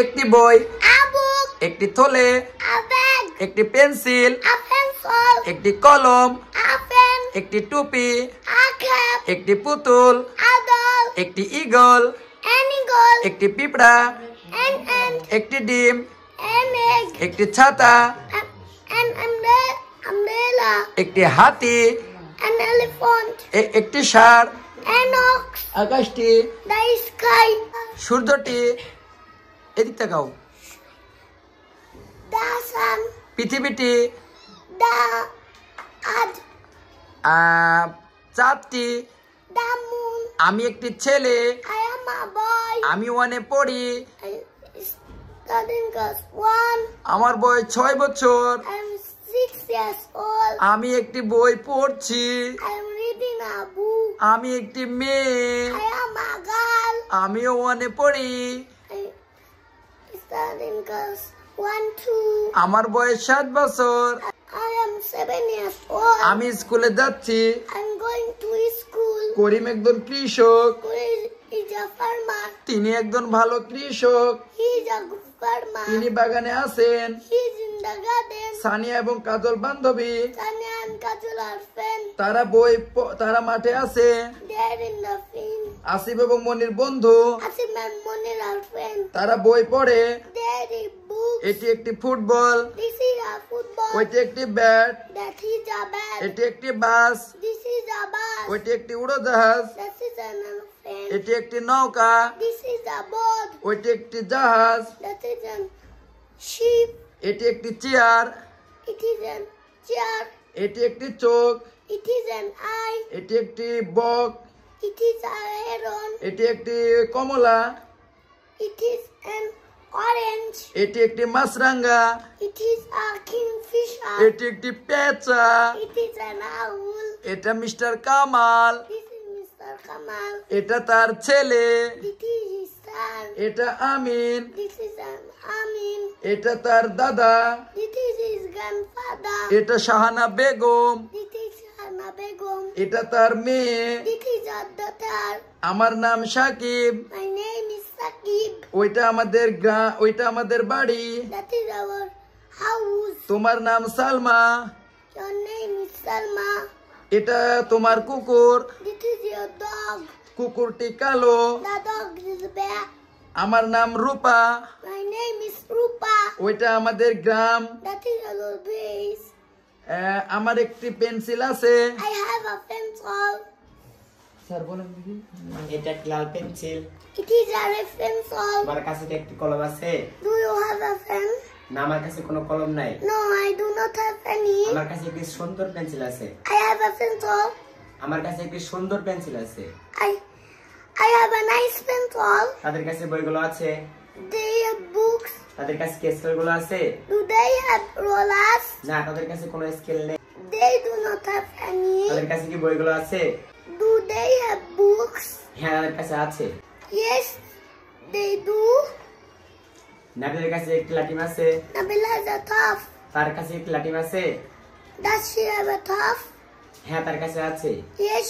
একটি বই, a book, একটি থলে, a bag, একটি পেন্সিল, a pencil, একটি কলম, a pen, একটি টুপি, a cap, একটি পুতুল, a doll, একটি ঈগল, an eagle, একটি পিঁপড়া, an ant, একটি ডিম, an egg, একটি ছাতা, an umbrella, একটি হাতি, an elephant, একটি ষাঁড়, an ox, আকাশটি, the sky, সূর্যটি, এদিক তাকাও, the sun, পৃথিবীটি, the earth, চাঁদটি, the moon. আমি একটি ছেলে, I am a boy. আমি ওয়ানে পড়ি, I studying class 1. আমার বয়স 6 বছর, I'm 6 years old. আমি একটি বই পড়ছি, I'm reading a book. আমি একটি মেয়ে, I am a girl. আমিও ওয়ানে পড়ি, I studying class 1, 2. আমার বয়স 7 বছর, I am 7 years old. আমি স্কুলে যাচ্ছি, I'm going to school. করিম একজন কৃষক, Khalid is a farmer. তিনি একজন ভালো কৃষক, He is a good farmer. তিনি বাগানে আছেন। He is in the garden. Sania এবং কাজল বান্ধবী, Tanya and Kajol are friends. তারা মাঠে আছে। They are in the field. Asif এবং মনির বন্ধু, Asim and Monir are friends. তারা বই পড়ে। They read books. এটি একটি football, This is a football. ওইটি একটি bat, That is a bag. এটি একটি বাস, This is a bus. ওইটি একটি উড়োজাহাজ, This is an elephant. এটি একটি নৌকা, This is a boat. ওইটি একটি জাহাজ, That is a sheep. এটি একটি chair, It is a chair. এটি একটি চোখ, It is an eye. এটি একটি বক, It is a heron. এটি একটি কমলা, It is an orange. এটি একটি মাছরাঙ্গা, It is a kingfisher. এটি একটি পেঁচা, It is an owl. এটা mister Kamal, This is Mr. Kamal. এটা তার ছেলে, This is his son. এটা আমিন, This is an Amin. এটা তার দাদা, This is his grandfather. এটা Shahana Begum, This is Hana Begum. এটা তার মেয়ে, This is our daughter. আমার নাম Shakib, My name is Sakib. ওইটা আমাদের বাড়ি, That is our house. তোমার নাম Salma, Your name is Salma. এটা তোমার কুকুর, This is your dog. কুকুরটি কালো, The dog is black. আমার নাম রূপা, My name is Rupa. ওইটা আমাদের গ্রাম। That is our base. আমার একটি পেন্সিল আছে। I have a pencil. Sir বলেন দিদি। এটা একটা লাল pencil. It is a red pencil. তোমার কাছে কি একটি কলম আছে? Do you have a pen? না, আমার কাছে কোনো কলম নাই। No, I do not have any. আমার কাছে একটি সুন্দর পেন্সিল আছে। I have a pencil. আমার কাছে একটি সুন্দর পেন্সিল আছে। I have a nice pencil. তাদের কাছে বইগুলো আছে। They have books. তাদের কাছে স্কেলগুলো আছে। Do they have rollers? না, তাদের কাছে কোনো স্কেল নেই। They do not have any. তাদের কাছে কি বইগুলো আছে? Do they have books? হ্যাঁ, তাদের কাছে আছে। Yes, they do. নাবিলের কাছে একটি লাঠিম আছে। Nabila has a tough. তার কাছে একটি লাঠিম আছে। Does she have a tough? হ্যাঁ, তার কাছে আছে। Yes,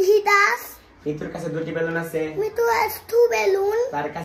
he does. মিতুর কাছে দুটি বেলুন আছে। Mitu has 2 balloons. তার কাছে